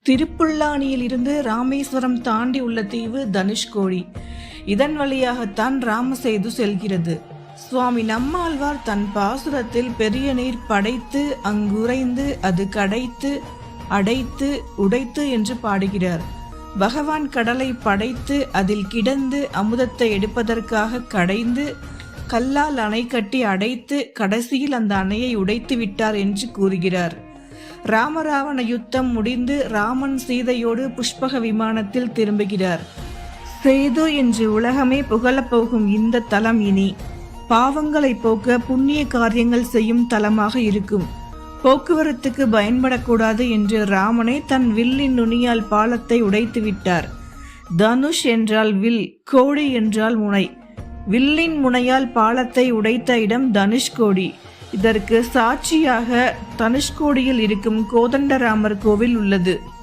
திருப்புல்லானியில் இருந்து ராமேஸ்வரம் தாண்டி உள்ள தீவு தனுஷ்கோடி. இதன் வழியாகத்தான் ராமசேது செல்கிறது. சுவாமி நம்மாழ்வார் தன் பாசுரத்தில் பெரிய நீர் படைத்து அங்குறைந்து அது கடைத்து அடைத்து உடைத்து என்று பாடுகிறார். பகவான் கடலை படைத்து அதில் கிடந்து அமுதத்தை எடுப்பதற்காக கடைந்து கல்லால் அணை கட்டி அடைத்து கடைசியில் அந்த அணையை உடைத்து விட்டார் என்று கூறுகிறார். ராமராவண யுத்தம் முடிந்து ராமன் சீதையோடு புஷ்பக விமானத்தில் திரும்புகிறார். சேது என்று உலகமே புகழப்போகும் இந்த தலம் இனி பாவங்களை போக்க புண்ணிய காரியங்கள் செய்யும் தலமாக இருக்கும். போக்குவரத்துக்கு பயன்படக்கூடாது என்று ராமனே தன் வில்லின் நுனியால் பாலத்தை உடைத்து விட்டார். தனுஷ் என்றால் வில், கோடி என்றால் முனை. வில்லின் முனையால் பாலத்தை உடைத்த இடம் தனுஷ்கோடி. இதற்கு சாட்சியாக தனுஷ்கோடியில் இருக்கும் கோதண்டராமர் கோவில் உள்ளது.